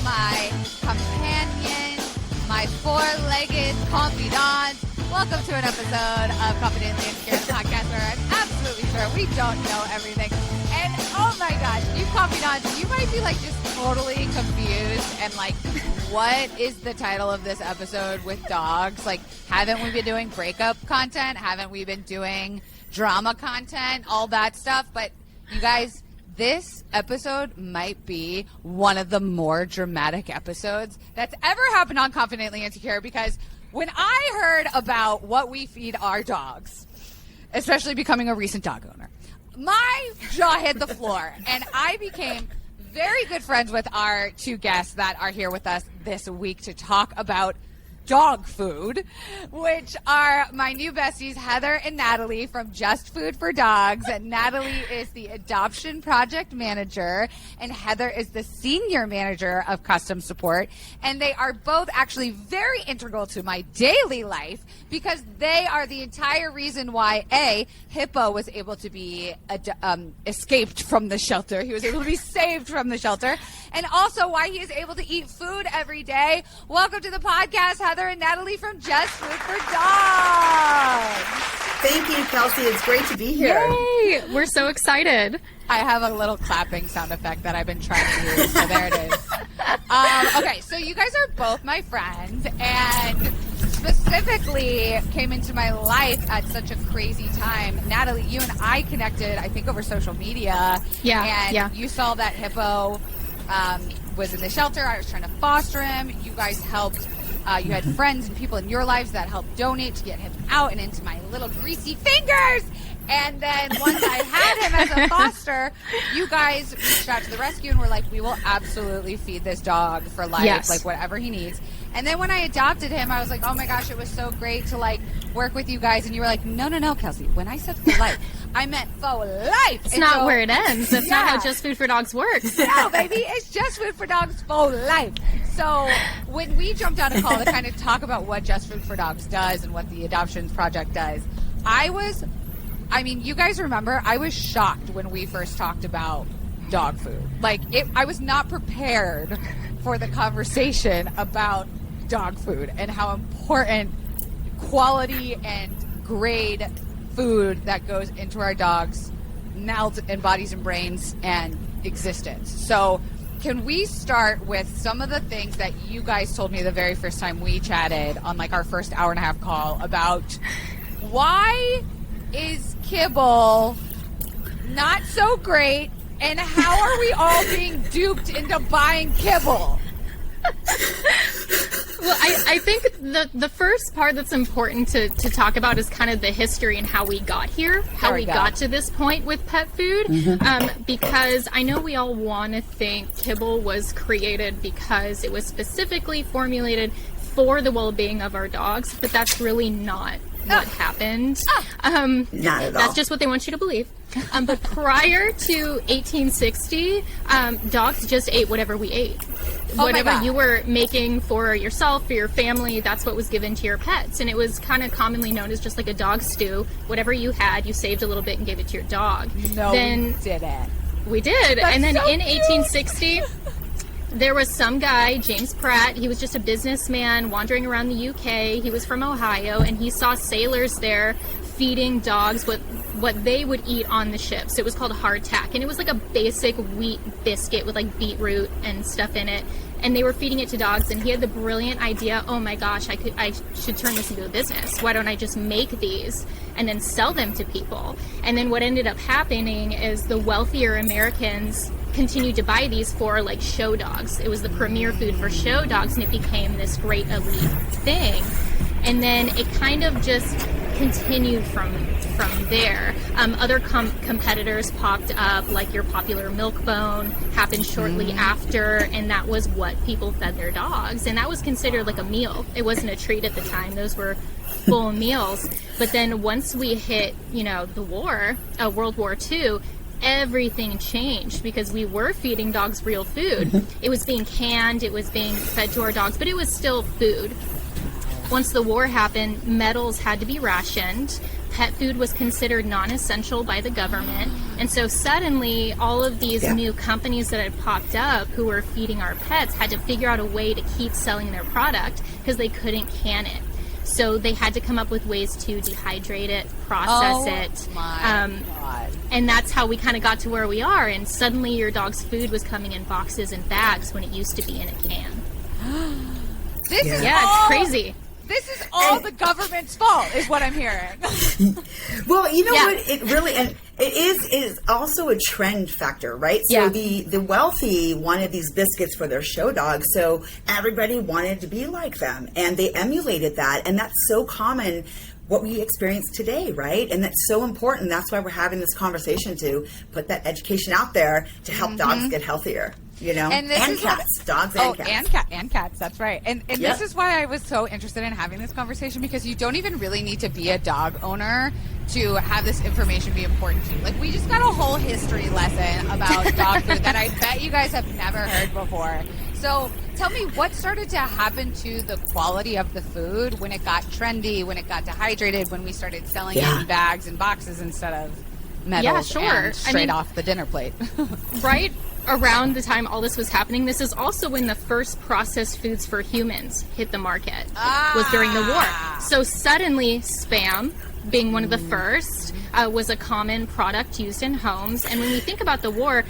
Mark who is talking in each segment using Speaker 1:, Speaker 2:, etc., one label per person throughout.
Speaker 1: my companion, my four-legged confidant. Welcome to an episode of Confidently Insecure, the podcast where I'm absolutely sure we don't know everything. And oh my gosh, you confidants, you might be like just totally confused and like, what is the title of this episode with dogs? Like, haven't we been doing breakup content? Haven't we been doing drama content? All that stuff. But you guys, this episode might be one of the more dramatic episodes that's ever happened on Confidently Insecure, because when I heard about what we feed our dogs, especially becoming a recent dog owner, my jaw hit the floor, and I became very good friends with our two guests that are here with us this week to talk about dog food, which are my new besties, Heather and Natalie from Just Food for Dogs. And Natalie is the adoption project manager, and Heather is the senior manager of custom support. And they are both actually very integral to my daily life because they are the entire reason why, A, Hippo was able to be escaped from the shelter. He was able to be saved from the shelter. And also why he is able to eat food every day. Welcome to the podcast, Heather and Natalie from Just Food for Dogs.
Speaker 2: Thank you, Kelsey. It's great to be here.
Speaker 3: Yay! We're so excited.
Speaker 1: I have a little clapping sound effect that I've been trying to use, so there it is. Okay, so you guys are both my friends, and specifically came into my life at such a crazy time. Natalie, you and I connected, I think, over social media. And you saw that Hippo was in the shelter. I was trying to foster him. You guys helped. You had friends and people in your lives that helped donate to get him out and into my little greasy fingers. And then once I had him as a foster, you guys reached out to the rescue and were like, we will absolutely feed this dog for life, like whatever he needs. And then when I adopted him, I was like, oh my gosh, it was so great to like work with you guys. And you were like, no, Kelsey, when I said for life, I meant for life.
Speaker 3: It's not where it ends. That's not how Just Food for Dogs works.
Speaker 1: No, baby, it's Just Food for Dogs for life. So when we jumped on a call to kind of talk about what Just Food for Dogs does and what the adoptions project does, I mean, you guys remember, I was shocked when we first talked about dog food. Like, I was not prepared for the conversation about dog food and how important quality and grade food that goes into our dogs' mouths and bodies and brains and existence. So can we start with some of the things that you guys told me the very first time we chatted on like our first hour and a half call about why is kibble not so great and how are we all being duped into buying kibble?
Speaker 3: Well, I think the first part that's important to talk about is kind of the history and how we got here, how we got to this point with pet food, because I know we all want to think kibble was created because it was specifically formulated for the well-being of our dogs, but that's really not what happened.
Speaker 2: Not at all.
Speaker 3: That's just what they want you to believe. But prior to 1860, dogs just ate whatever we ate. Whatever you were making for yourself, for your family, that's what was given to your pets. And it was kind of commonly known as just like a dog stew. Whatever you had, you saved a little bit and gave it to your dog.
Speaker 1: No, we didn't.
Speaker 3: We did.
Speaker 1: That's
Speaker 3: and then
Speaker 1: so
Speaker 3: in
Speaker 1: cute.
Speaker 3: 1860... there was some guy, James Pratt, he was just a businessman wandering around the UK. He was from Ohio, and he saw sailors there feeding dogs what they would eat on the ships. It was called hardtack, and it was like a basic wheat biscuit with like beetroot and stuff in it. And they were feeding it to dogs, and he had the brilliant idea, oh my gosh, I should turn this into a business. Why don't I just make these and then sell them to people? And then what ended up happening is the wealthier Americans continued to buy these for like show dogs. It was the premier food for show dogs, and it became this great elite thing. And then it kind of just continued from there. Other competitors popped up, like your popular Milk-Bone happened shortly after, and that was what people fed their dogs. And that was considered like a meal. It wasn't a treat at the time. Those were full meals. But then once we hit, the war, World War II, everything changed because we were feeding dogs real food. It was being canned, it was being fed to our dogs, but it was still food. Once the war happened, metals had to be rationed. pet food was considered non-essential by the government. And so suddenly all of these new companies that had popped up who were feeding our pets had to figure out a way to keep selling their product because they couldn't can it. So they had to come up with ways to dehydrate it, process it.
Speaker 1: My God.
Speaker 3: And that's how we kind of got to where we are. And suddenly your dog's food was coming in boxes and bags when it used to be in a can. It's crazy.
Speaker 1: This is all the government's fault, is what I'm hearing.
Speaker 2: Well, you know what? It really, and it is also a trend factor, right? So the wealthy wanted these biscuits for their show dogs, so everybody wanted to be like them, and they emulated that, and that's so common. What we experience today, right? And that's so important. That's why we're having this conversation, to put that education out there to help dogs get healthier. You know, and cats, dogs and cats.
Speaker 1: And cats, that's right. And this is why I was so interested in having this conversation, because you don't even really need to be a dog owner to have this information be important to you. Like, we just got a whole history lesson about dog food that I bet you guys have never heard before. So tell me, what started to happen to the quality of the food when it got trendy, when it got dehydrated, when we started selling it in bags and boxes instead of metals and straight off the dinner plate?
Speaker 3: Right around the time all this was happening, this is also when the first processed foods for humans hit the market, was during the war. So suddenly Spam, being one of the first, was a common product used in homes. And when we think about the war,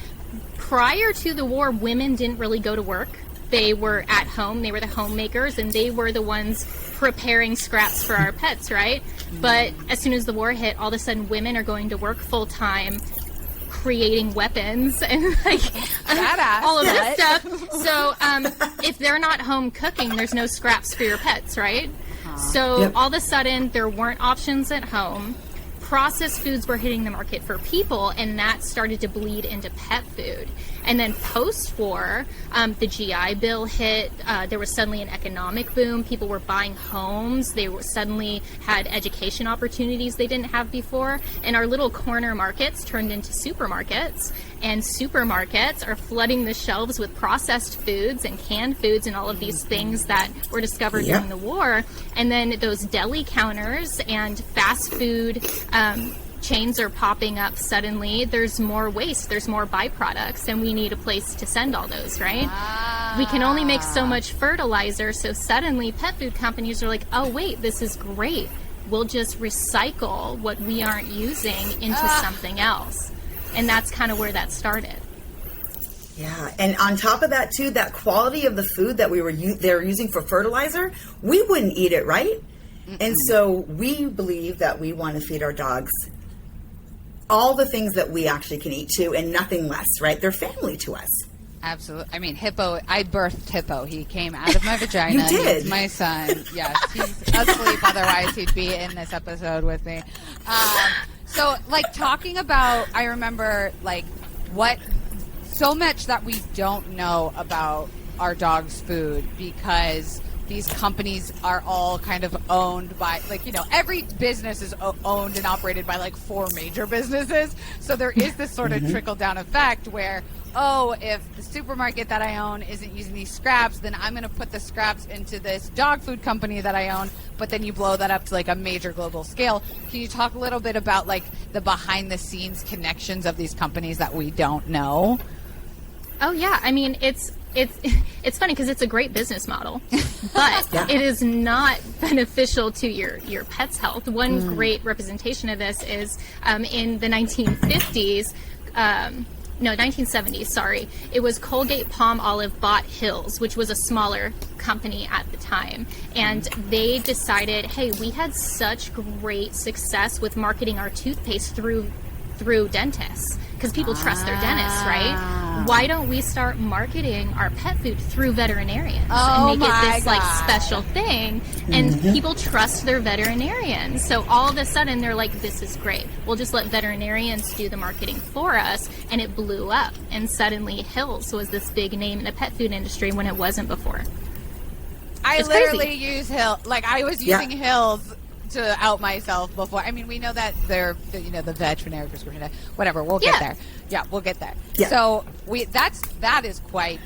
Speaker 3: prior to the war, women didn't really go to work. They were at home, they were the homemakers, and they were the ones preparing scraps for our pets, right? But as soon as the war hit, all of a sudden women are going to work full time, creating weapons and all of this stuff. So if they're not home cooking, there's no scraps for your pets, right? So all of a sudden there weren't options at home. Processed foods were hitting the market for people, and that started to bleed into pet food. And then post-war, the GI Bill hit. There was suddenly an economic boom. People were buying homes. They suddenly had education opportunities they didn't have before. And our little corner markets turned into supermarkets. And supermarkets are flooding the shelves with processed foods and canned foods and all of these things that were discovered during the war. And then those deli counters and fast food chains are popping up suddenly. There's more waste, there's more byproducts, and we need a place to send all those, right? We can only make so much fertilizer, so suddenly pet food companies are like, oh wait, this is great. We'll just recycle what we aren't using into something else. And that's kind of where that started.
Speaker 2: Yeah, and on top of that too, that quality of the food that they're using for fertilizer, we wouldn't eat it, right? And so we believe that we want to feed our dogs all the things that we actually can eat too, and nothing less, right? They're family to us.
Speaker 1: Absolutely. I mean, Hippo, I birthed Hippo. He came out of my vagina.
Speaker 2: You did?
Speaker 1: He's my son. Yes. He's asleep. Otherwise, he'd be in this episode with me. So, like, talking about, I remember, like, so much that we don't know about our dog's food, because these companies are all kind of owned by, like, you know, every business is owned and operated by like 4 major businesses. So there is this sort of trickle down effect where, oh, if the supermarket that I own isn't using these scraps, then I'm going to put the scraps into this dog food company that I own. But then you blow that up to like a major global scale. Can you talk a little bit about like the behind the scenes connections of these companies that we don't know?
Speaker 3: Oh yeah, I mean, it's funny because it's a great business model, but it is not beneficial to your pet's health. One great representation of this is in the 1950s. 1970s, sorry. It was Colgate Palmolive bought Hills, which was a smaller company at the time. And they decided, hey, we had such great success with marketing our toothpaste through dentists, because people trust their dentists, right? Why don't we start marketing our pet food through veterinarians and make it this like special thing? And people trust their veterinarians. So all of a sudden they're like, this is great. We'll just let veterinarians do the marketing for us. And it blew up. And suddenly Hills was this big name in the pet food industry when it wasn't before.
Speaker 1: I literally use Hills. Like, I was using Hills to out myself before. I mean, we know that they're, you know, the veterinary prescription, whatever. We'll get there. Yeah, we'll get there. Yeah. So that is quite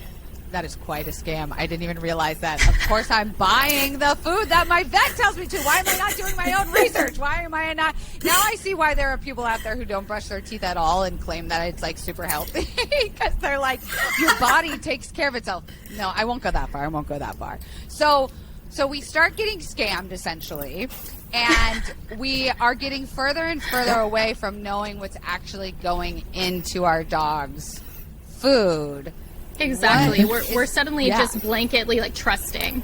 Speaker 1: That is quite a scam. I didn't even realize that. Of course, I'm buying the food that my vet tells me to. Why am I not doing my own research? Why am I not? Now I see why there are people out there who don't brush their teeth at all and claim that it's like super healthy because they're like, your body takes care of itself. No, I won't go that far. So we start getting scammed essentially, and we are getting further and further away from knowing what's actually going into our dog's food.
Speaker 3: Exactly. We're suddenly just blanketly like trusting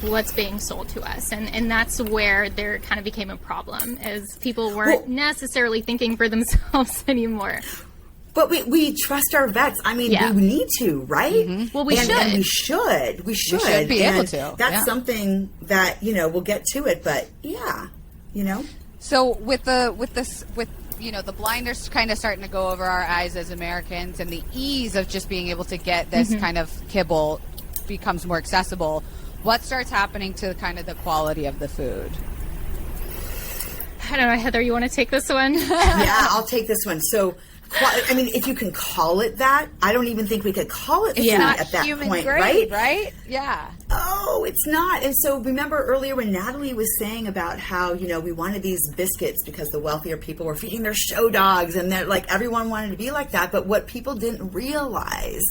Speaker 3: what's being sold to us. And that's where there kind of became a problem, as people weren't necessarily thinking for themselves anymore.
Speaker 2: But we trust our vets. I mean, we need to, right?
Speaker 3: Mm-hmm. Well, we should.
Speaker 2: And we should
Speaker 1: be able to.
Speaker 2: That's something that, we'll get to it, but
Speaker 1: So with the blinders kind of starting to go over our eyes as Americans, and the ease of just being able to get this kind of kibble becomes more accessible, what starts happening to kind of the quality of the food?
Speaker 3: I don't know, Heather, you want to take this one?
Speaker 2: Yeah, I'll take this one. So, I mean, if you can call it that, I don't even think we could call it food at that point,
Speaker 1: grade, right? Yeah.
Speaker 2: Oh, it's not. And so remember earlier when Natalie was saying about how, we wanted these biscuits because the wealthier people were feeding their show dogs, and they're like, everyone wanted to be like that. But what people didn't realize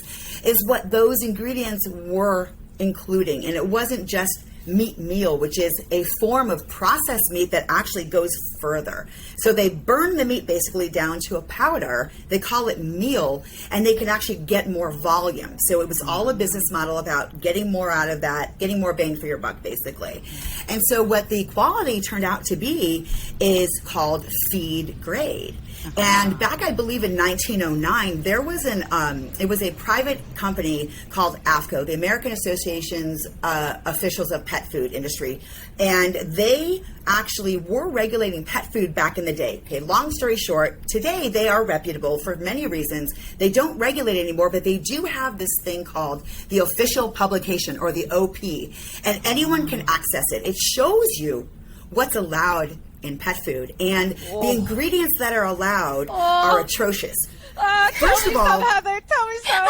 Speaker 2: is what those ingredients were including. And it wasn't just meat meal, which is a form of processed meat that actually goes further. So they burn the meat basically down to a powder. They call it meal, and they can actually get more volume. So it was all a business model about getting more out of that, getting more bang for your buck, basically. And so what the quality turned out to be is called feed grade. And back, I believe, in 1909, there was it was a private company called AFCO, the American Association's Officials of Pet Food Industry, and they actually were regulating pet food back in the day. Okay, long story short, today they are reputable for many reasons. They don't regulate anymore, but they do have this thing called the official publication, or the OP, and anyone can access it. It shows you what's allowed in pet food, and the ingredients that are allowed are atrocious. First of all,
Speaker 1: Heather, tell me so.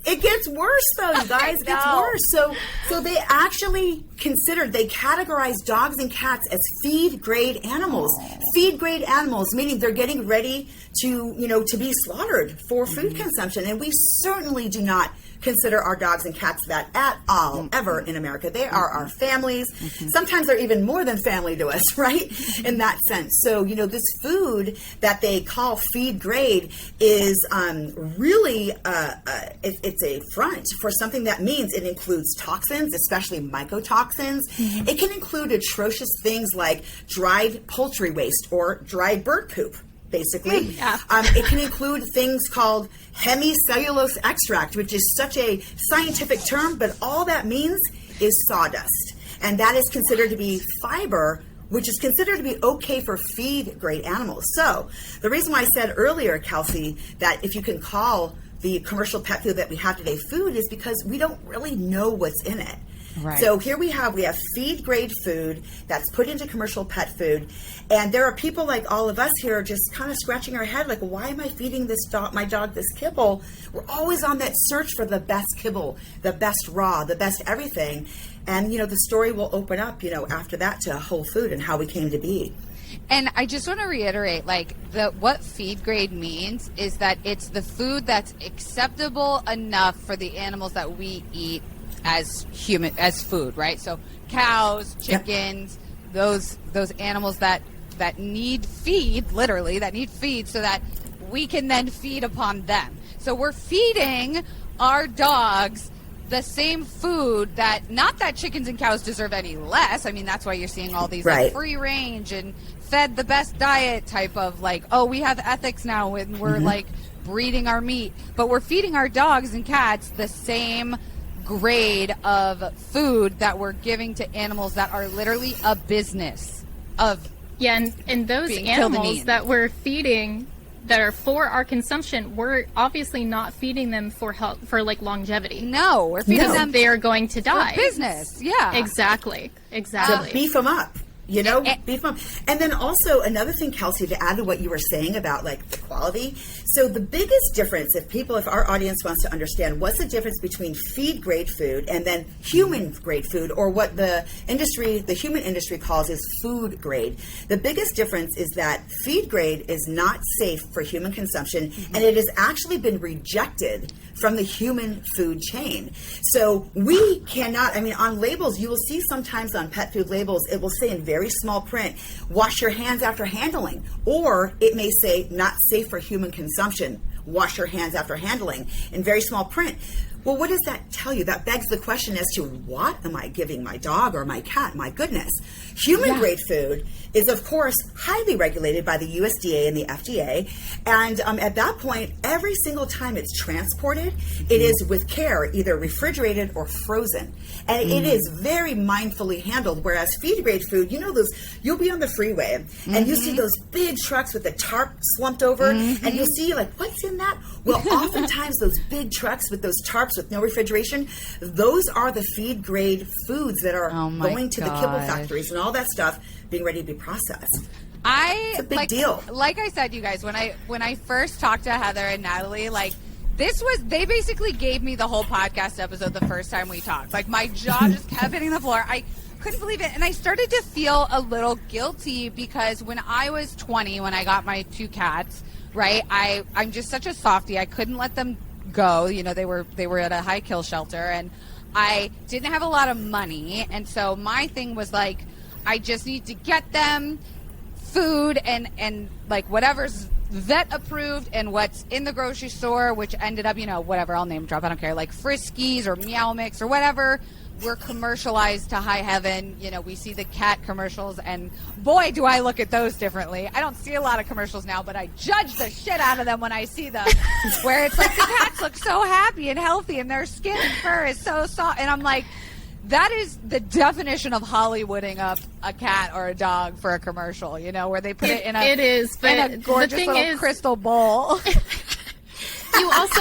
Speaker 2: it gets worse though, you guys. It gets worse. So they actually they categorize dogs and cats as feed grade animals. Feed grade animals, meaning they're getting ready to be slaughtered for food consumption, and we certainly do not consider our dogs and cats that at all, ever in America. They are our families. Sometimes they're even more than family to us, right? In that sense. So, this food that they call feed grade is really, it's a front for something that means it includes toxins, especially mycotoxins. It can include atrocious things like dried poultry waste or dried bird poop. Basically. It can include things called hemicellulose extract, which is such a scientific term, but all that means is sawdust. And that is considered to be fiber, which is considered to be okay for feed grade animals. So the reason why I said earlier, Kelsey, that if you can call the commercial pet food that we have today food, is because we don't really know what's in it. Right. So here we have feed grade food that's put into commercial pet food, and there are people like all of us here just kind of scratching our head like, why am I feeding my dog this kibble? We're always on that search for the best kibble, the best raw, the best everything. And the story will open up after that to whole food and how we came to be.
Speaker 1: And I just want to reiterate, what feed grade means is that it's the food that's acceptable enough for the animals that we eat as food, right? So cows, chickens, those animals that need feed, literally, that need feed so that we can then feed upon them. So we're feeding our dogs the same food not that chickens and cows deserve any less. I mean, that's why you're seeing all these free range and fed the best diet type of we have ethics now when we're breeding our meat, but we're feeding our dogs and cats the same grade of food that we're giving to animals that are literally a business of
Speaker 3: and those animals that we're feeding that are for our consumption, we're obviously not feeding them for health, for longevity.
Speaker 1: No, we're feeding them.
Speaker 3: They are going to die.
Speaker 1: For business, yeah.
Speaker 3: Exactly.
Speaker 2: To beef them up. beef mom. And then also another thing, Kelsey, to add to what you were saying about like the quality. So the biggest difference, if our audience wants to understand, what's the difference between feed grade food and then human grade food, or what the human industry calls is food grade. The biggest difference is that feed grade is not safe for human consumption, and it has actually been rejected from the human food chain. So we cannot, on labels, you will see sometimes on pet food labels, it will say in very small print, wash your hands after handling, or it may say not safe for human consumption, wash your hands after handling, in very small print. Well, what does that tell you? That begs the question as to what am I giving my dog or my cat? My goodness. Human grade food is, of course, highly regulated by the USDA and the FDA. And at that point, every single time it's transported, it is with care, either refrigerated or frozen. And it is very mindfully handled. Whereas feed grade food, you'll be on the freeway and you see those big trucks with the tarp slumped over, and you'll see like, what's in that? Well, oftentimes those big trucks with those tarps with no refrigeration, those are the feed grade foods that are going to the kibble factories and all that stuff being ready to be processed. It's a big deal.
Speaker 1: Like I said, you guys, when I first talked to Heather and Natalie, they basically gave me the whole podcast episode the first time we talked. Like, my jaw just kept hitting the floor. I couldn't believe it. And I started to feel a little guilty because when I was 20, when I got my 2 cats, right, I'm just such a softie. I couldn't let them go. They were at a high kill shelter, and I didn't have a lot of money. And so my thing was like, I just need to get them food and like whatever's vet approved and what's in the grocery store, which ended up, whatever, I'll name drop, I don't care, like Friskies or Meow Mix or whatever, were commercialized to high heaven. We see the cat commercials, and boy, do I look at those differently. I don't see a lot of commercials now, but I judge the shit out of them when I see them, where it's like the cats look so happy and healthy and their skin and fur is so soft. And I'm like, that is the definition of Hollywooding up a cat or a dog for a commercial, where they put it in a gorgeous little crystal bowl.
Speaker 3: You also,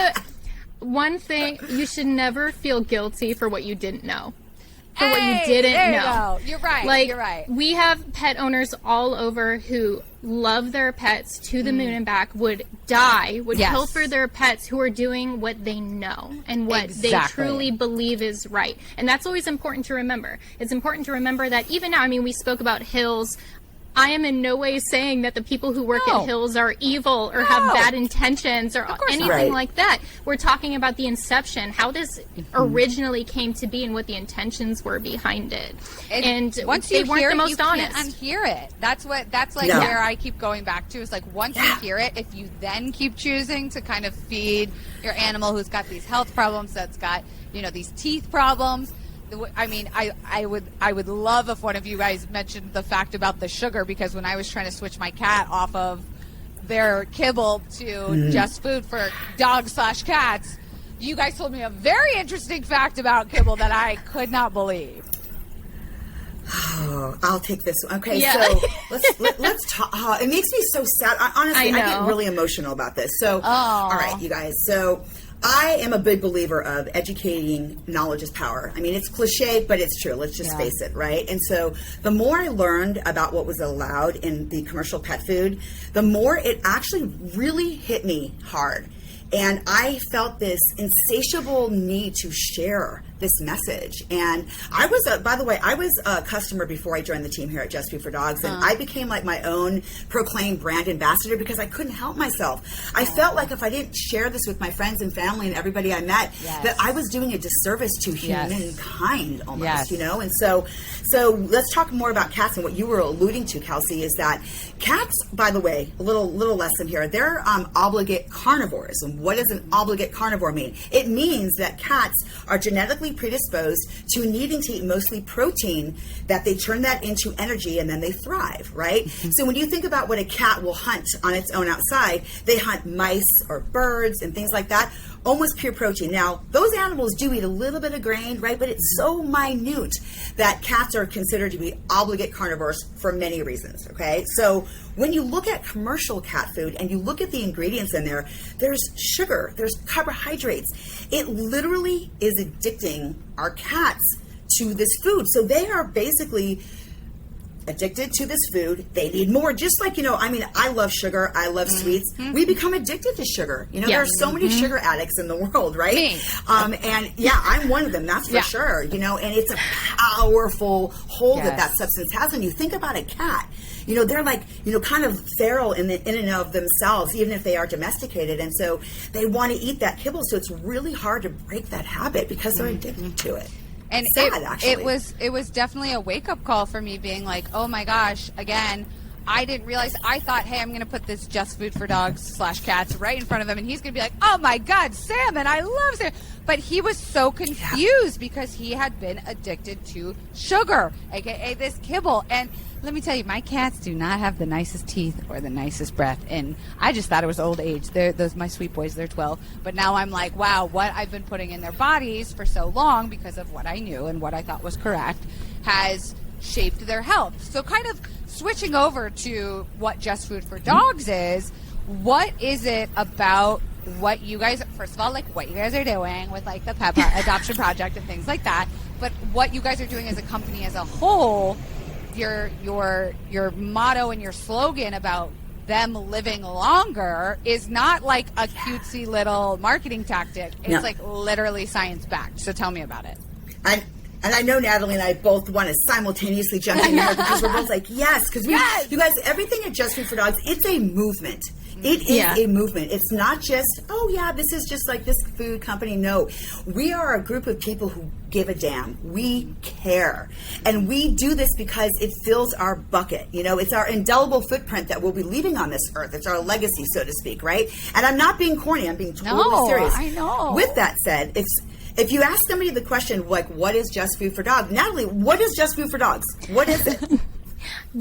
Speaker 3: one thing, you should never feel guilty for what you didn't know. What you didn't know.
Speaker 1: You're right. You're right.
Speaker 3: We have pet owners all over who love their pets to the moon and back, would kill for their pets, who are doing what they know and what they truly believe is right. And that's always important to remember. It's important to remember that even now, we spoke about Hills. I am in no way saying that the people who work at Hills are evil or have bad intentions or anything like that. We're talking about the inception, how this originally came to be and what the intentions were behind it. And
Speaker 1: once
Speaker 3: they
Speaker 1: you
Speaker 3: weren't
Speaker 1: hear
Speaker 3: the
Speaker 1: it,
Speaker 3: most
Speaker 1: you
Speaker 3: honest.
Speaker 1: can't unhear it. That's where I keep going back to. Is like, once you hear it, if you then keep choosing to kind of feed your animal who's got these health problems, that's got, these teeth problems, I would love if one of you guys mentioned the fact about the sugar, because when I was trying to switch my cat off of their kibble to just food for dogs/cats, you guys told me a very interesting fact about kibble that I could not believe.
Speaker 2: Oh, I'll take this one. Okay, so let's talk. It makes me so sad. Honestly, I get really emotional about this. So, all right, you guys. So, I am a big believer of educating knowledge is power. It's cliche, but it's true. Let's just face it, right? And so the more I learned about what was allowed in the commercial pet food, the more it actually really hit me hard. And I felt this insatiable need to share this message. And I was, by the way, I was a customer before I joined the team here at Just Food for Dogs. And I became like my own proclaimed brand ambassador because I couldn't help myself. I felt like if I didn't share this with my friends and family and everybody I met, that I was doing a disservice to humankind almost, And so let's talk more about cats. And what you were alluding to, Kelsey, is that cats, by the way, a little lesson here, they're obligate carnivores. And what does an obligate carnivore mean? It means that cats are genetically predisposed to needing to eat mostly protein, that they turn that into energy and then they thrive, right? So when you think about what a cat will hunt on its own outside, they hunt mice or birds and things like that, almost pure protein. Now, those animals do eat a little bit of grain, right? But it's so minute that cats are considered to be obligate carnivores for many reasons, okay? So when you look at commercial cat food and you look at the ingredients in there, there's sugar, there's carbohydrates. It literally is addicting our cats to this food. So they are basically addicted to this food. They need more. Just like, I love sugar. I love sweets. We become addicted to sugar. There are so many sugar addicts in the world, right?
Speaker 1: Me.
Speaker 2: And yeah, I'm one of them. That's for sure. And it's a powerful hold that substance has on you. Think about a cat. They're like, kind of feral in and of themselves, even if they are domesticated. And so they want to eat that kibble. So it's really hard to break that habit because they're addicted to it.
Speaker 1: And it was definitely a wake-up call for me, being like, oh my gosh, again, I didn't realize. I thought, hey, I'm going to put this Just Food for Dogs / cats right in front of him, and he's going to be like, oh my God, salmon, I love salmon. But he was so confused because he had been addicted to sugar, aka this kibble. And let me tell you, my cats do not have the nicest teeth or the nicest breath. And I just thought it was old age. Those my sweet boys, they're 12. But now I'm like, wow, what I've been putting in their bodies for so long because of what I knew and what I thought was correct has shaped their health. So kind of switching over to what Just Food for Dogs is, what is it about what you guys, first of all, like what you guys are doing with like the Peppa adoption project and things like that, but what you guys are doing as a company as a whole, your motto and your slogan about them living longer is not like a cutesy little marketing tactic. It's like literally science-backed. So tell me about it.
Speaker 2: And I know Natalie and I both want to simultaneously jump in here because we're both like, yes, because you guys, everything at Just Food for Dogs, it's a movement. It is a movement. It's not just, this is just like this food company. No, we are a group of people who give a damn. We care. And we do this because it fills our bucket. It's our indelible footprint that we'll be leaving on this earth. It's our legacy, so to speak, right? And I'm not being corny. I'm being totally serious.
Speaker 1: I know.
Speaker 2: With that said, if you ask somebody the question, like, what is Just Food for Dogs? Natalie, what is Just Food for Dogs? What is it?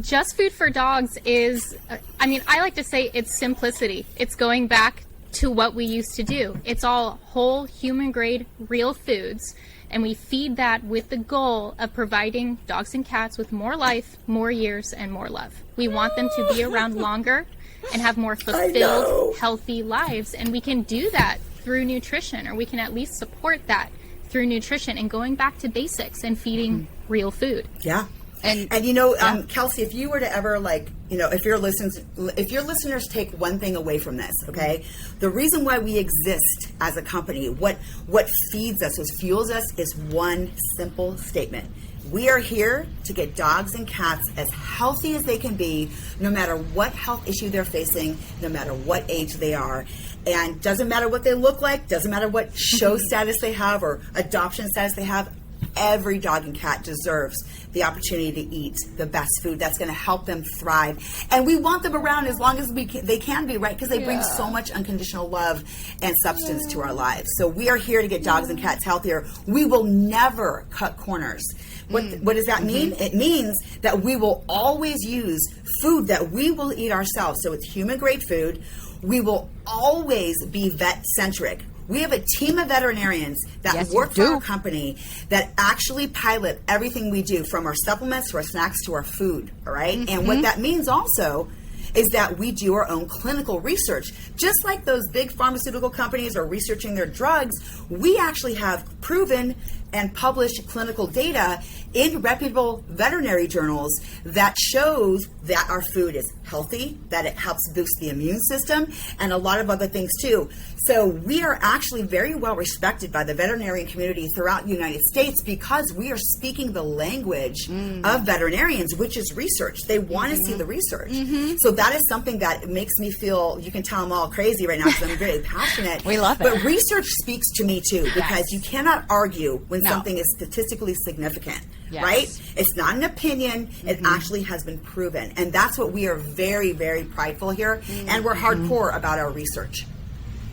Speaker 3: Just Food for Dogs is, I like to say it's simplicity. It's going back to what we used to do. It's all whole, human-grade, real foods, and we feed that with the goal of providing dogs and cats with more life, more years, and more love. We want them to be around longer and have more fulfilled, healthy lives, and we can do that through nutrition, or we can at least support that through nutrition and going back to basics and feeding real food.
Speaker 2: Yeah. And Kelsey, if you were to ever if your listeners take one thing away from this, okay, the reason why we exist as a company, what feeds us, what fuels us, is one simple statement. We are here to get dogs and cats as healthy as they can be, no matter what health issue they're facing, no matter what age they are. And doesn't matter what they look like, doesn't matter what show status they have or adoption status they have, every dog and cat deserves the opportunity to eat the best food that's going to help them thrive. And we want them around as long as they can be, right? Because they bring so much unconditional love and substance to our lives. So we are here to get dogs and cats healthier. We will never cut corners. What does that mean? It means that we will always use food that we will eat ourselves. So it's human-grade food. We will always be vet-centric. We have a team of veterinarians that work for our company that actually pilot everything we do, from our supplements to our snacks to our food, all right? And what that means also is that we do our own clinical research. Just like those big pharmaceutical companies are researching their drugs, we actually have proven and published clinical data in reputable veterinary journals that shows that our food is healthy, that it helps boost the immune system, and a lot of other things too. So we are actually very well respected by the veterinarian community throughout the United States because we are speaking the language of veterinarians, which is research. They want to see the research. So that is something that makes me feel, you can tell I'm all crazy right now because I'm very passionate.
Speaker 1: We love it.
Speaker 2: But research speaks to me too, because you cannot argue when something is statistically significant, right? It's not an opinion. It actually has been proven. And that's what we are very, very prideful here. And we're hardcore about our research.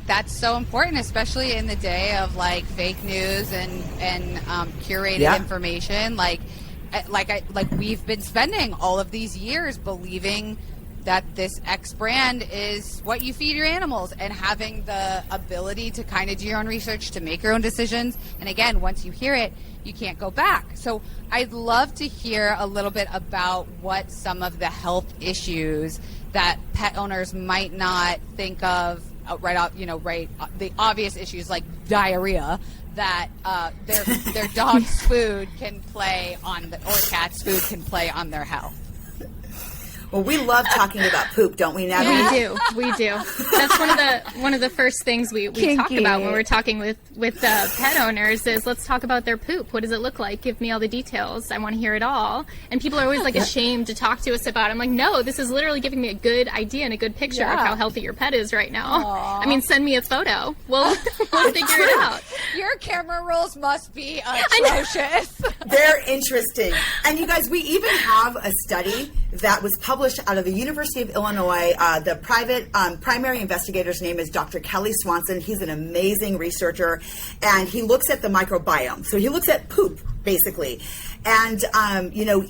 Speaker 1: That's so important, especially in the day of like fake news and curated information. Like we've been spending all of these years believing that this X brand is what you feed your animals, and having the ability to kind of do your own research, to make your own decisions. And again, once you hear it, you can't go back. So I'd love to hear a little bit about what some of the health issues that pet owners might not think of right off, the obvious issues like diarrhea that their dog's food can play on or cat's food can play on their health.
Speaker 2: Well, we love talking about poop, don't we, Natalie?
Speaker 3: We do. That's one of the first things we talk about when we're talking with pet owners is let's talk about their poop. What does it look like? Give me all the details. I want to hear it all. And people are always like ashamed to talk to us about it. I'm like, no, this is literally giving me a good idea and a good picture of how healthy your pet is right now.
Speaker 1: Aww.
Speaker 3: I mean, send me a photo. We'll figure it out.
Speaker 1: Your camera rolls must be atrocious.
Speaker 2: They're interesting. And you guys, we even have a study that was published out of the University of Illinois. The primary investigator's name is Dr. Kelly Swanson. He's an amazing researcher, and he looks at the microbiome. So he looks at poop, basically. And,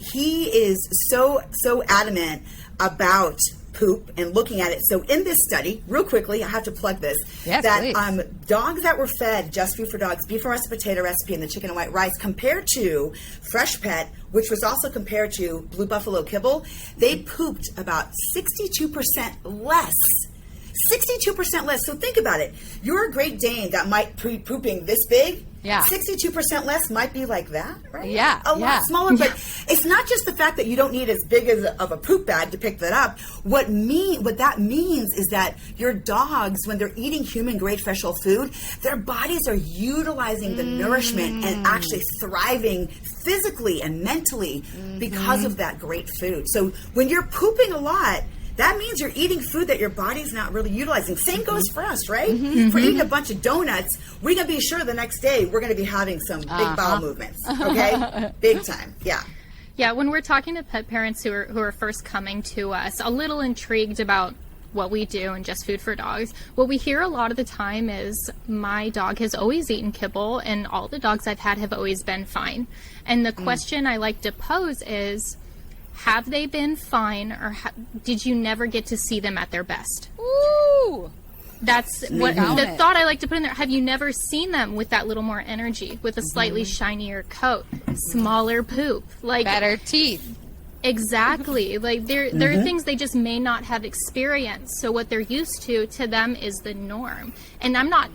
Speaker 2: he is so adamant about poop and looking at it. So in this study, real quickly, I have to plug this, dogs that were fed Just Food for Dogs, beef and russet potato recipe and the chicken and white rice compared to Fresh Pet, which was also compared to Blue Buffalo kibble, they pooped about 62% less. 62% less. So think about it. You're a Great Dane that might be pooping this big.
Speaker 1: Yeah.
Speaker 2: 62% less might be like that, right?
Speaker 1: Yeah.
Speaker 2: A lot smaller, but it's not just the fact that you don't need as big of a poop bag to pick that up. What that means is that your dogs, when they're eating human-grade fresh whole food, their bodies are utilizing the nourishment and actually thriving physically and mentally because of that great food. So when you're pooping a lot, that means you're eating food that your body's not really utilizing. Same goes for us, right? If we're eating a bunch of donuts, we're going to be sure the next day we're going to be having some big bowel movements, okay? Big time, yeah.
Speaker 3: Yeah, when we're talking to pet parents who are first coming to us, a little intrigued about what we do and Just Food for Dogs, what we hear a lot of the time is my dog has always eaten kibble and all the dogs I've had have always been fine. And the question I like to pose is, have they been fine, or did you never get to see them at their best?
Speaker 1: Ooh!
Speaker 3: That's what the thought I like to put in there. Have you never seen them with that little more energy, with a slightly shinier coat, smaller poop, like
Speaker 1: better teeth?
Speaker 3: Exactly. Like there are things they just may not have experienced. So what they're used to them is the norm. And I'm not.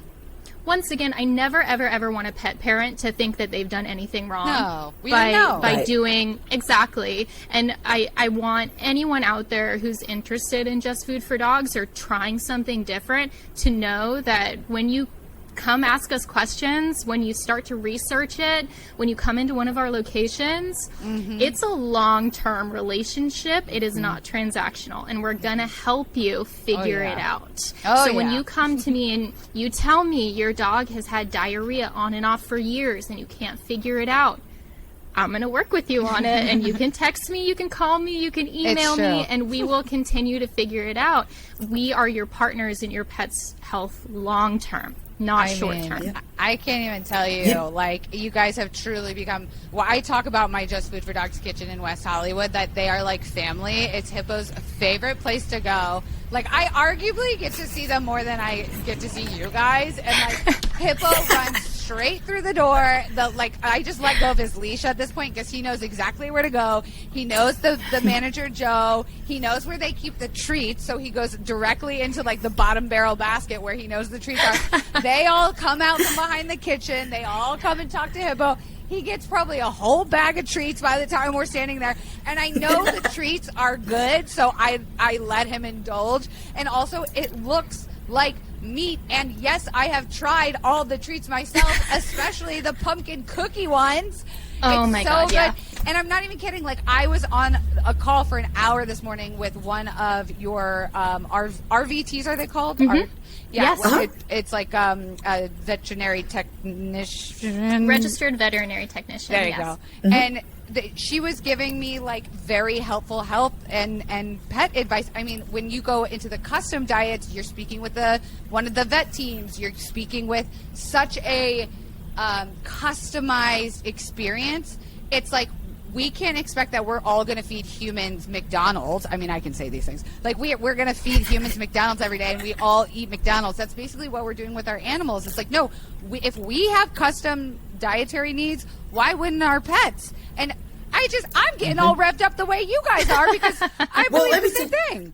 Speaker 3: Once again, I never, ever want a pet parent to think that they've done anything wrong.
Speaker 1: No, we don't know.
Speaker 3: By doing, exactly. And I want anyone out there who's interested in Just Food for Dogs or trying something different to know that when you come ask us questions, when you start to research it, when you come into one of our locations, it's a long-term relationship. It is not transactional, and we're going to help you figure it out. So when you come to me and you tell me your dog has had diarrhea on and off for years and you can't figure it out, I'm going to work with you on it, and you can text me, you can call me, you can email me, and we will continue to figure it out. We are your partners in your pet's health long-term. Not short term.
Speaker 1: I can't even tell you, like, you guys have truly become, I talk about my Just Food for Dogs kitchen in West Hollywood, that they are like family. It's Hippo's favorite place to go. Like, I arguably get to see them more than I get to see you guys. And, like, Hippo runs straight through the door. I just let go of his leash at this point because he knows exactly where to go. He knows the manager, Joe. He knows where they keep the treats. So he goes directly into, like, the bottom barrel basket where he knows the treats are. They all come out from behind the kitchen. They all come and talk to Hippo. He gets probably a whole bag of treats by the time we're standing there. And I know the treats are good, so I let him indulge. And also, it looks like meat. And yes, I have tried all the treats myself, especially the pumpkin cookie ones.
Speaker 3: Oh, my God, yeah.
Speaker 1: And I'm not even kidding. Like, I was on a call for an hour this morning with one of your RVTs, are they called?
Speaker 3: Yes.
Speaker 1: It's like a veterinary technician.
Speaker 3: Registered veterinary technician.
Speaker 1: There you go. And she was giving me, like, very helpful health and pet advice. I mean, when you go into the custom diets, you're speaking with one of the vet teams. You're speaking with such a customized experience. It's like, we can't expect that we're all going to feed humans McDonald's. I mean, I can say these things. Like, we're going to feed humans McDonald's every day, and we all eat McDonald's. That's basically what we're doing with our animals. It's like, no, if we have custom dietary needs, why wouldn't our pets? And I'm getting all revved up the way you guys are because I believe the same thing.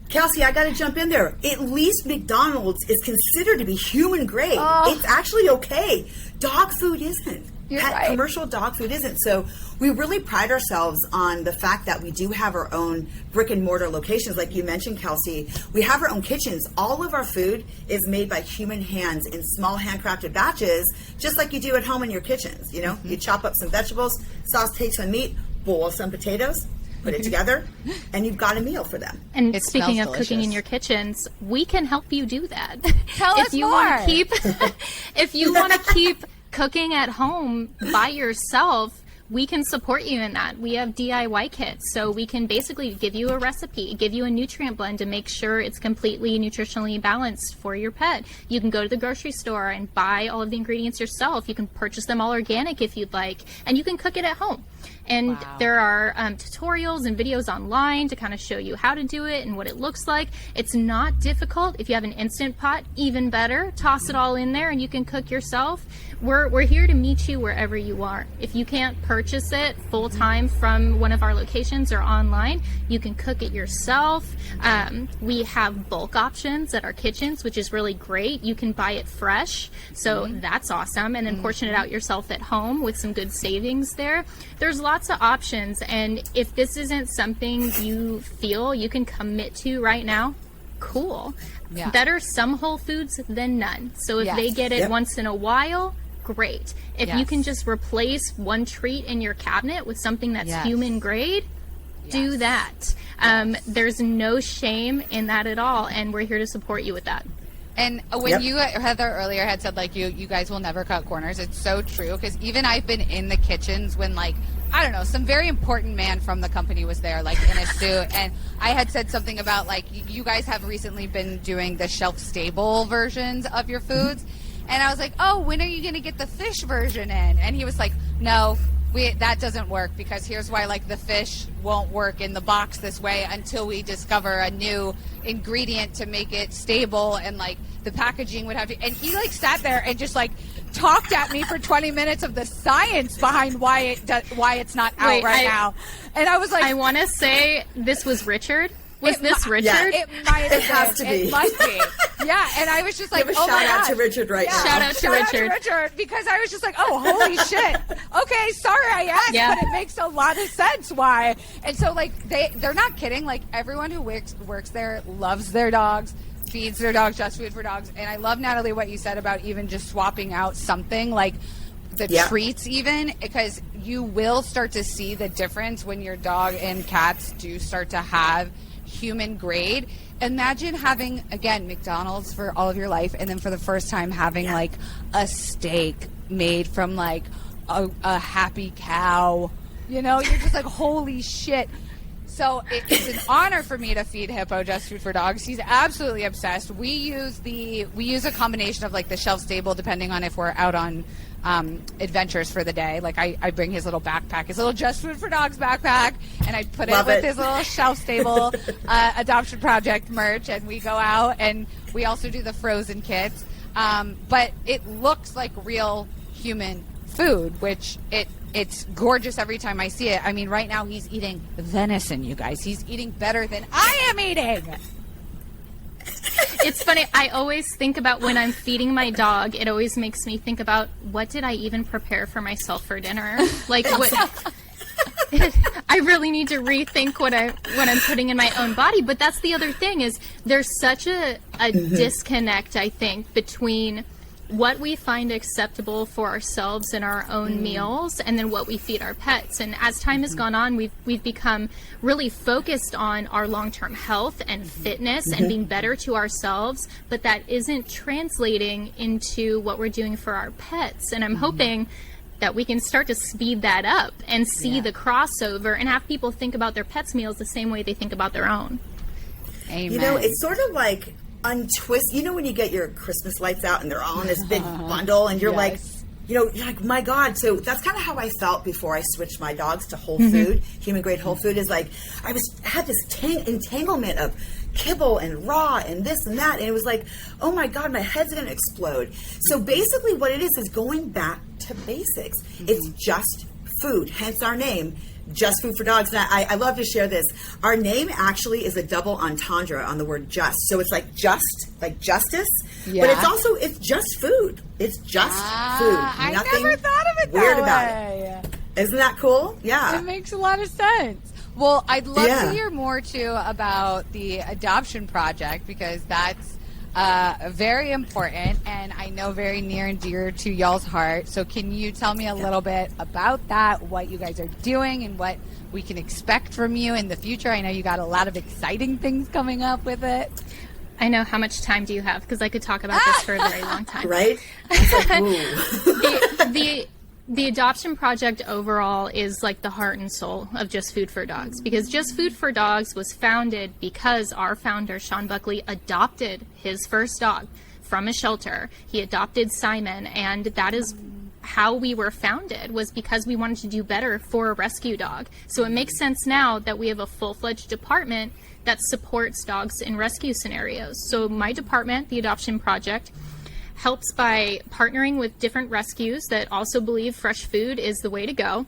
Speaker 2: Kelsey, I got to jump in there. At least McDonald's is considered to be human grade. It's actually okay. Dog food isn't. Commercial dog food isn't. So we really pride ourselves on the fact that we do have our own brick and mortar locations. Like you mentioned, Kelsey, we have our own kitchens. All of our food is made by human hands in small handcrafted batches, just like you do at home in your kitchens. You know, you chop up some vegetables, saute some meat, boil some potatoes, put it together, and you've got a meal for them.
Speaker 3: And speaking of cooking in your kitchens, we can help you do that.
Speaker 1: Tell us more.
Speaker 3: If you want to keep cooking at home by yourself, we can support you in that. We have DIY kits, so we can basically give you a recipe, give you a nutrient blend to make sure it's completely nutritionally balanced for your pet. You can go to the grocery store and buy all of the ingredients yourself. You can purchase them all organic if you'd like, and you can cook it at home. And there are tutorials and videos online to kind of show you how to do it and what it looks like. It's not difficult. If you have an Instant Pot, even better. Toss it all in there and you can cook yourself. We're here to meet you wherever you are. If you can't purchase it full time from one of our locations or online, you can cook it yourself. We have bulk options at our kitchens, which is really great. You can buy it fresh, so that's awesome, and then portion it out yourself at home with some good savings there. There's lots of options, and if this isn't something you feel you can commit to right now, cool. Yeah. Better some whole foods than none. So if they get it once in a while, great. If you can just replace one treat in your cabinet with something that's human grade, do that. There's no shame in that at all, and we're here to support you with that.
Speaker 1: And when you, Heather, earlier had said, like, you guys will never cut corners, it's so true, because even I've been in the kitchens when, like, I don't know, some very important man from the company was there, like, in a suit, and I had said something about, like, you guys have recently been doing the shelf-stable versions of your foods, and I was like, oh, when are you going to get the fish version in? And he was like, no, that doesn't work, because here's why, like, the fish won't work in the box this way until we discover a new ingredient to make it stable, and, like, the packaging would have to, and he, like, sat there and just, like, talked at me for 20 minutes of the science behind why it's not out now. And I was like,
Speaker 3: I want to say this was Richard. Was this Richard?
Speaker 2: Yeah,
Speaker 1: it might have
Speaker 2: has to be.
Speaker 1: It must be. Yeah, and I was just like,
Speaker 2: give a
Speaker 1: oh
Speaker 2: shout
Speaker 1: my
Speaker 2: out
Speaker 1: gosh.
Speaker 2: to Richard right now.
Speaker 3: Shout out to Richard,
Speaker 1: because I was just like, oh, holy shit. Okay, sorry I asked, but it makes a lot of sense why. And so, like, they're not kidding. Like, everyone who works there loves their dogs, feeds their dogs, just food for dogs. And I love, Natalie, what you said about even just swapping out something like the treats, even, because you will start to see the difference when your dog and cats do start to have human grade. Imagine having, again, McDonald's for all of your life, and then for the first time having like a steak made from like a happy cow. You know, you're just like, holy shit. So it's an honor for me to feed Hippo Just Food for Dogs. He's absolutely obsessed. We use a combination of like the shelf stable, depending on if we're out on adventures for the day. Like I bring his little backpack, his little Just Food for Dogs backpack, and I put it with his little shelf stable adoption project merch, and we go out, and we also do the frozen kits. But it looks like real human food, which it's gorgeous every time I see it. I mean, right now he's eating venison, you guys. He's eating better than I am eating.
Speaker 3: It's funny. I always think about when I'm feeding my dog, it always makes me think about, what did I even prepare for myself for dinner? Like, what? I really need to rethink what I'm putting in my own body. But that's the other thing, is there's such a disconnect, I think, between what we find acceptable for ourselves in our own meals and then what we feed our pets. And as time has gone on, we've become really focused on our long-term health and fitness and being better to ourselves, but that isn't translating into what we're doing for our pets. And I'm hoping that we can start to speed that up and see the crossover and have people think about their pets' meals the same way they think about their own.
Speaker 1: Amen.
Speaker 2: You know, it's sort of like untwist. You know, when you get your Christmas lights out and they're all in this big bundle, and you're like, you know, you're like, my God. So that's kind of how I felt before I switched my dogs to whole food, human grade whole food. Is like I had this entanglement of kibble and raw and this and that, and it was like, oh my God, my head's gonna explode. So basically what it is going back to basics. It's just food, hence our name, Just Food for Dogs. And I love to share this. Our name actually is a double entendre on the word just. So it's like just, like justice, but it's just food. It's just food.
Speaker 1: I
Speaker 2: Nothing
Speaker 1: never thought of it
Speaker 2: weird
Speaker 1: that
Speaker 2: about
Speaker 1: way.
Speaker 2: it. Isn't that cool? Yeah.
Speaker 1: It makes a lot of sense. Well, I'd love to hear more, too, about the adoption project, because that's very important and I know very near and dear to y'all's heart. So can you tell me a little bit about that, what you guys are doing and what we can expect from you in the future? I know you got a lot of exciting things coming up with it.
Speaker 3: I know. How much time do you have? Because I could talk about this for a very long time.
Speaker 2: Right?
Speaker 3: The adoption project overall is like the heart and soul of Just Food for Dogs, because Just Food for Dogs was founded because our founder, Sean Buckley, adopted his first dog from a shelter. He adopted Simon, and that is how we were founded, was because we wanted to do better for a rescue dog. So it makes sense now that we have a full-fledged department that supports dogs in rescue scenarios. So my department, the Adoption Project, helps by partnering with different rescues that also believe fresh food is the way to go.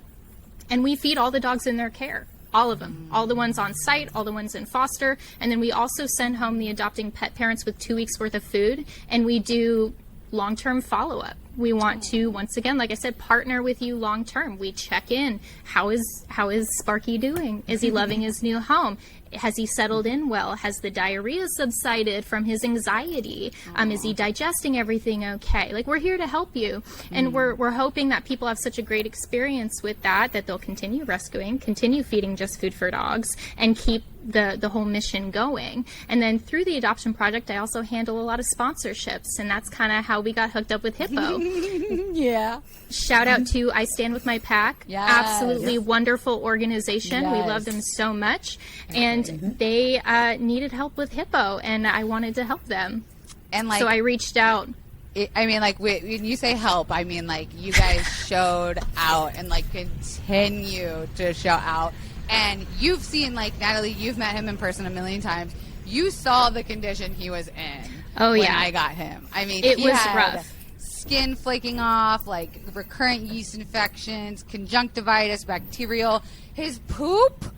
Speaker 3: And we feed all the dogs in their care. All of them. All the ones on site, all the ones in foster. And then we also send home the adopting pet parents with 2 weeks worth of food. And we do long-term follow-up. We want to, once again, like I said, partner with you long-term. We check in. How is Sparky doing? Is he loving his new home? Has he settled in well? Has the diarrhea subsided from his anxiety? Is he digesting everything okay? Like, we're here to help you. And we're hoping that people have such a great experience with that they'll continue rescuing, continue feeding Just Food for Dogs, and keep the whole mission going. And then through the Adoption Project, I also handle a lot of sponsorships, and that's kind of how we got hooked up with Hippo.
Speaker 1: Yeah.
Speaker 3: Shout out to I Stand With My Pack.
Speaker 1: Yes.
Speaker 3: Absolutely wonderful organization.
Speaker 1: Yes.
Speaker 3: We love them so much. And they needed help with Hippo, and I wanted to help them.
Speaker 1: And like,
Speaker 3: so I reached out.
Speaker 1: When you say help, I mean, like, you guys showed out and, like, continue to show out. And you've seen, like, Natalie, you've met him in person a million times. You saw the condition he was in when I got him. I mean,
Speaker 3: it
Speaker 1: he
Speaker 3: was
Speaker 1: had
Speaker 3: rough.
Speaker 1: Skin flaking off, like, recurrent yeast infections, conjunctivitis, bacterial. His poop,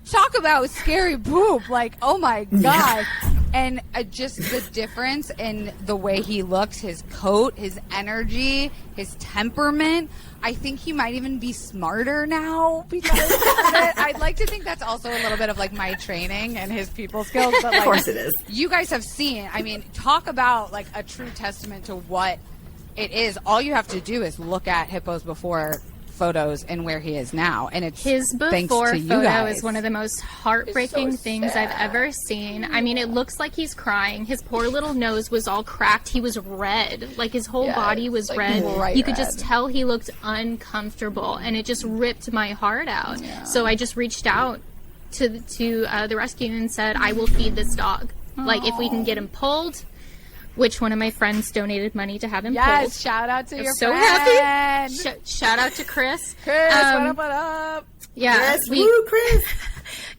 Speaker 1: talk about scary poop. Like, oh, my God. And just the difference in the way he looks, his coat, his energy, his temperament. I think he might even be smarter now because of it. I'd like to think that's also a little bit of like my training and his people skills. But, like,
Speaker 2: of course it is.
Speaker 1: You guys have seen, I mean, talk about like a true testament to what it is. All you have to do is look at Hippo's before photos and where he is now, and it's
Speaker 3: his before photo is one of the most heartbreaking things I've ever seen. I mean, it looks like he's crying. His poor little nose was all cracked. He was red, like his whole body was like red. You could just tell he looked uncomfortable, and it just ripped my heart out. So I just reached out to the rescue and said, I will feed this dog. Like, if we can get him pulled, which one of my friends donated money to have him pulled.
Speaker 1: Yes, shout out to your
Speaker 3: so
Speaker 1: friend.
Speaker 3: happy. Shout out to Chris.
Speaker 1: Chris, what up?
Speaker 3: Yeah,
Speaker 2: yes, woo, Chris.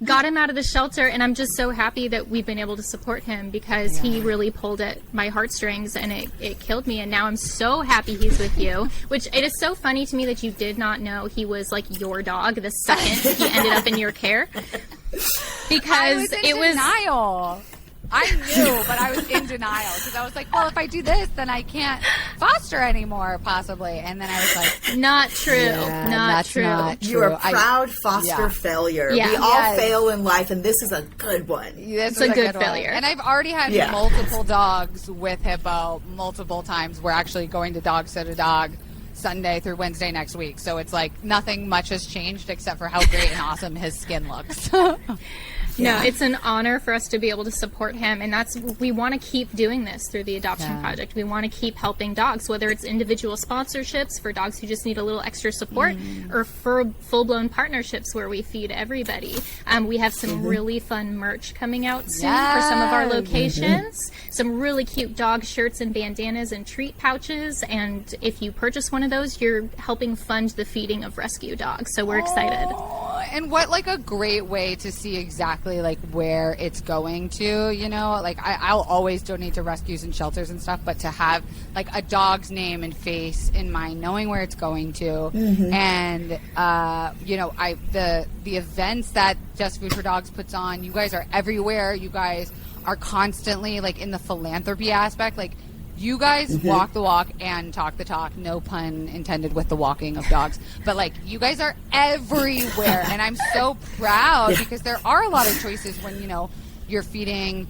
Speaker 3: Got him out of the shelter, and I'm just so happy that we've been able to support him because he really pulled at my heartstrings, and it killed me. And now I'm so happy he's with you, which it is so funny to me that you did not know he was like your dog the second he ended up in your care. Because
Speaker 1: it was denial. I knew, but I was in denial because I was like, well, if I do this, then I can't foster anymore, possibly. And then I was like,
Speaker 3: not true.
Speaker 1: Yeah,
Speaker 3: not true.
Speaker 2: You're a proud foster failure.
Speaker 3: Yeah.
Speaker 2: We all fail in life, and this is a good one.
Speaker 3: It's a good failure.
Speaker 1: And I've already had multiple dogs with Hippo multiple times. We're actually going to dog sit a dog Sunday through Wednesday next week. So it's like nothing much has changed except for how great and awesome his skin looks.
Speaker 3: No, it's an honor for us to be able to support him, and we want to keep doing this through the Adoption Project. We want to keep helping dogs, whether it's individual sponsorships for dogs who just need a little extra support, or for full-blown partnerships where we feed everybody. We have some really fun merch coming out soon for some of our locations. Some really cute dog shirts and bandanas and treat pouches, and if you purchase one of those, you're helping fund the feeding of rescue dogs. So we're excited.
Speaker 1: and what like a great way to see exactly like where it's going to, you know, like I'll always donate to rescues and shelters and stuff, but to have like a dog's name and face in mind, knowing where it's going to, and you know, the events that Just Food for Dogs puts on, you guys are everywhere. You guys are constantly like in the philanthropy aspect, like you guys walk the walk and talk the talk, no pun intended with the walking of dogs, but like you guys are everywhere. And I'm so proud because there are a lot of choices when, you know, you're feeding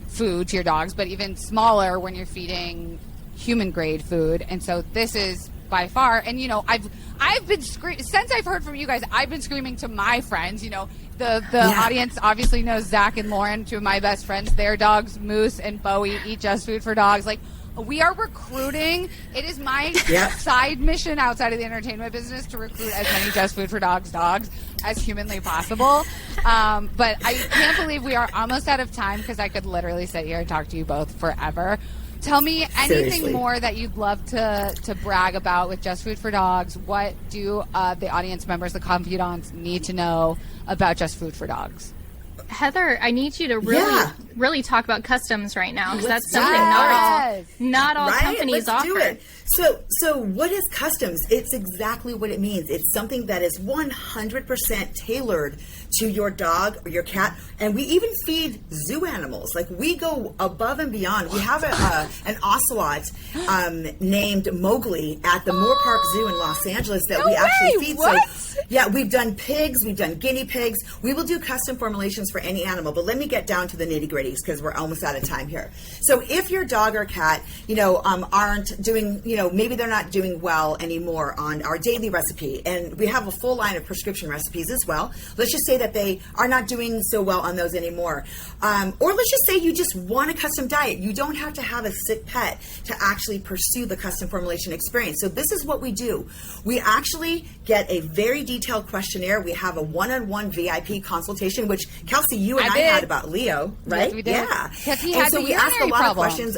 Speaker 1: food to your dogs, but even smaller when you're feeding human grade food. And so this is by far, and you know, I've been since I've heard from you guys, I've been screaming to my friends, you know, the audience obviously knows Zach and Lauren, two of my best friends. Their dogs, Moose and Bowie, eat Just Food for Dogs. Like, we are recruiting. It is my side mission outside of the entertainment business to recruit as many Just Food for Dogs as humanly possible. But I can't believe we are almost out of time because I could literally sit here and talk to you both forever. Tell me anything more that you'd love to brag about with Just Food for Dogs. What do the audience members, the confidants, need to know about Just Food for Dogs?
Speaker 3: Heather, I need you to really talk about customs right now, because that's something not all companies offer.
Speaker 2: Do it. So what is customs? It's exactly what it means. It's something that is 100% tailored to your dog or your cat. And we even feed zoo animals. Like, we go above and beyond. We have an ocelot named Mowgli at the Moore Park Zoo in Los Angeles that we actually feed.
Speaker 1: What?
Speaker 2: So, yeah, we've done pigs, we've done guinea pigs. We will do custom formulations for any animal. But let me get down to the nitty-gritties because we're almost out of time here. So if your dog or cat, you know, aren't doing, you know, maybe they're not doing well anymore on our daily recipe, and we have a full line of prescription recipes as well. Let's just say that they are not doing so well on those anymore. Or let's just say you just want a custom diet. You don't have to have a sick pet to actually pursue the custom formulation experience. So this is what we do. We actually get a very detailed questionnaire. We have a one-on-one VIP consultation, which Kelsey, you and I had about Leo, right?
Speaker 1: Yes, we did.
Speaker 2: Yeah.
Speaker 1: Because he had
Speaker 2: we ask a lot of questions.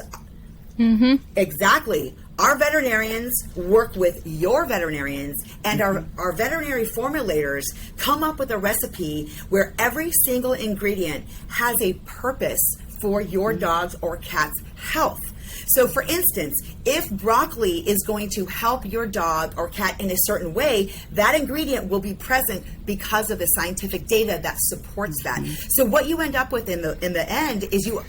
Speaker 2: Exactly. Our veterinarians work with your veterinarians, and our veterinary formulators come up with a recipe where every single ingredient has a purpose for your dog's or cat's health. So, for instance, if broccoli is going to help your dog or cat in a certain way, that ingredient will be present because of the scientific data that supports that. So what you end up with in the end is you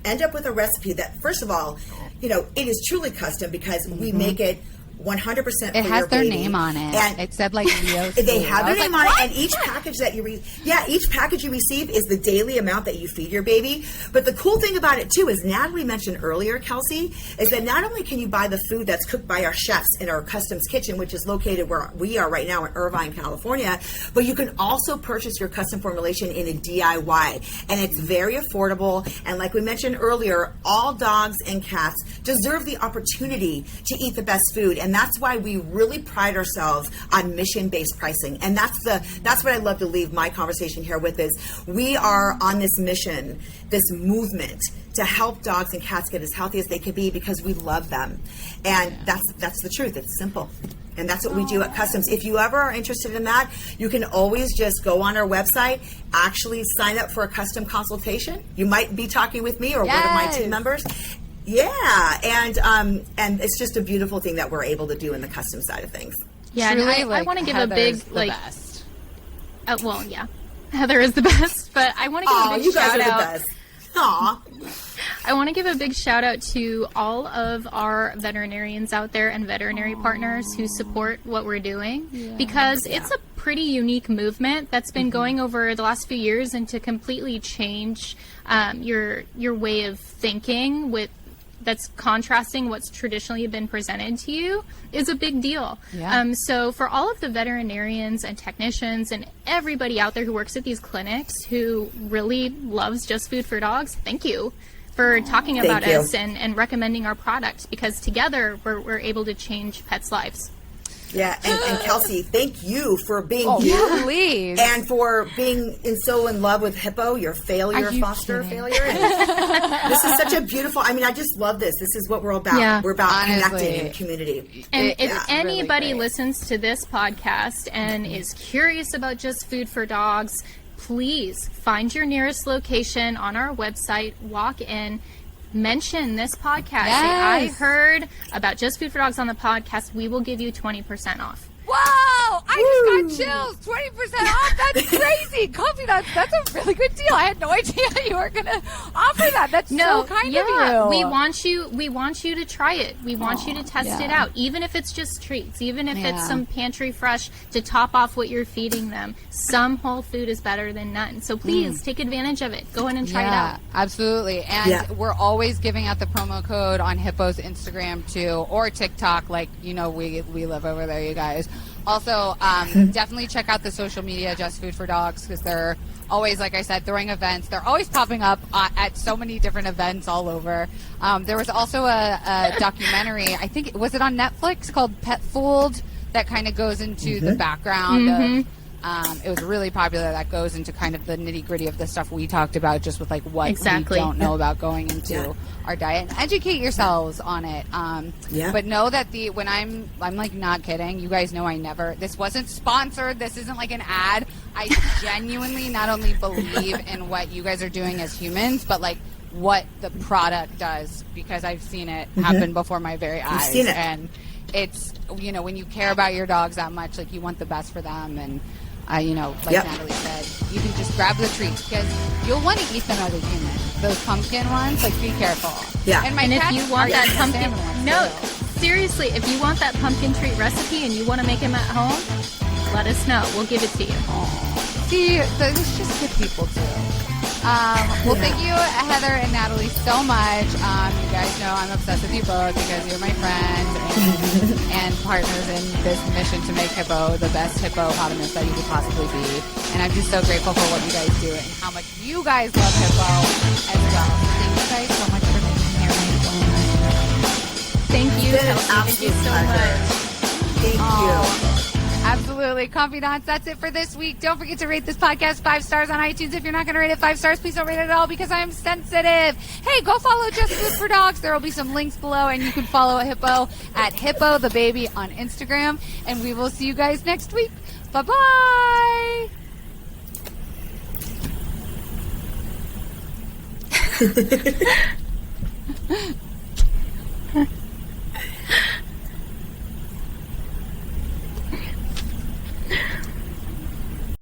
Speaker 2: end up with a recipe that, first of all, you know, it is truly custom because we make it 100% for
Speaker 1: it has
Speaker 2: your
Speaker 1: their
Speaker 2: baby.
Speaker 1: name on it.
Speaker 2: And
Speaker 1: it said like Leo.
Speaker 2: They have their name on it, and each package that you each package you receive is the daily amount that you feed your baby. But the cool thing about it too is, Natalie mentioned earlier, Kelsey, is that not only can you buy the food that's cooked by our chefs in our customs kitchen, which is located where we are right now in Irvine, California, but you can also purchase your custom formulation in a DIY, and it's very affordable. And like we mentioned earlier, all dogs and cats deserve the opportunity to eat the best food. And that's why we really pride ourselves on mission-based pricing. And that's what I love to leave my conversation here with is we are on this mission, this movement to help dogs and cats get as healthy as they can be because we love them. And that's the truth. It's simple. And that's what we do at Customs. If you ever are interested in that, you can always just go on our website, actually sign up for a custom consultation. You might be talking with me or one of my team members. Yeah, and it's just a beautiful thing that we're able to do in the custom side of things.
Speaker 3: Yeah,
Speaker 1: truly,
Speaker 3: and I want to give
Speaker 1: Heather's
Speaker 3: a big
Speaker 1: best.
Speaker 3: Well, yeah, Heather is the best, but I want to give a big shout out.
Speaker 2: The best. Aw.
Speaker 3: I want to give a big shout out to all of our veterinarians out there and veterinary partners who support what we're doing, because it's a pretty unique movement that's been going over the last few years, and to completely change your way of thinking that's contrasting what's traditionally been presented to you is a big deal. Yeah. So for all of the veterinarians and technicians and everybody out there who works at these clinics who really loves Just Food for Dogs, thank you for talking about us and recommending our product, because together we're able to change pets' lives.
Speaker 2: Yeah, and Kelsey, thank you for being you.
Speaker 1: Please.
Speaker 2: And for being so in love with Hippo, your foster failure. This is such a beautiful, I just love this. This is what we're about. Yeah. We're about connecting in community.
Speaker 3: And if anybody listens to this podcast and is curious about Just Food for Dogs, please find your nearest location on our website, walk in, mention this podcast. Say, I heard about Just Food for Dogs on the podcast. We will give you 20% off.
Speaker 1: Wow! I just got chills. 20% off. That's crazy. Confidants, that's a really good deal. I had no idea you were going to offer that. That's so kind of you.
Speaker 3: We want you to try it. We want you to test it out. Even if it's just treats, even if it's some pantry fresh to top off what you're feeding them. Some whole food is better than none. So please take advantage of it. Go in and try it out.
Speaker 1: Absolutely. And we're always giving out the promo code on Hippo's Instagram too, or TikTok. Like, we live over there, you guys. Also, definitely check out the social media, Just Food for Dogs, because they're always, like I said, throwing events. They're always popping up at so many different events all over. There was also a documentary, I think, was it on Netflix, called Pet Fooled, that kind of goes into the background of... it was really popular. That goes into kind of the nitty gritty of the stuff we talked about, just with like what we don't know about going into our diet, and educate yourselves on it. But know that when I'm like not kidding. You guys know this wasn't sponsored. This isn't like an ad. I genuinely not only believe in what you guys are doing as humans, but like what the product does, because I've seen it happen before my very eyes.
Speaker 2: You've seen it.
Speaker 1: And it's, when you care about your dogs that much, like you want the best for them. And Natalie said, you can just grab the treats, because you'll want to eat them as a human. Those pumpkin ones, like, be careful.
Speaker 2: Yeah.
Speaker 3: And if you want that pumpkin, seriously, if you want that pumpkin treat recipe and you want to make them at home, let us know. We'll give it to you.
Speaker 1: See, it's just good people too. Thank you, Heather and Natalie, so much. You guys know I'm obsessed with you both because you're my friends and partners in this mission to make Hippo the best hippopotamus that you could possibly be. And I'm just so grateful for what you guys do and how much you guys love Hippo as well. Thank you guys so much for being here.
Speaker 3: Thank you, Kelsey. Thank you so much.
Speaker 2: Thank you.
Speaker 1: Absolutely. Confidants, that's it for this week. Don't forget to rate this podcast 5 stars on iTunes. If you're not going to rate it 5 stars, please don't rate it at all, because I'm sensitive. Hey, go follow Just Food for Dogs. There will be some links below, and you can follow Hippo at Hippo the Baby on Instagram. And we will see you guys next week. Bye-bye.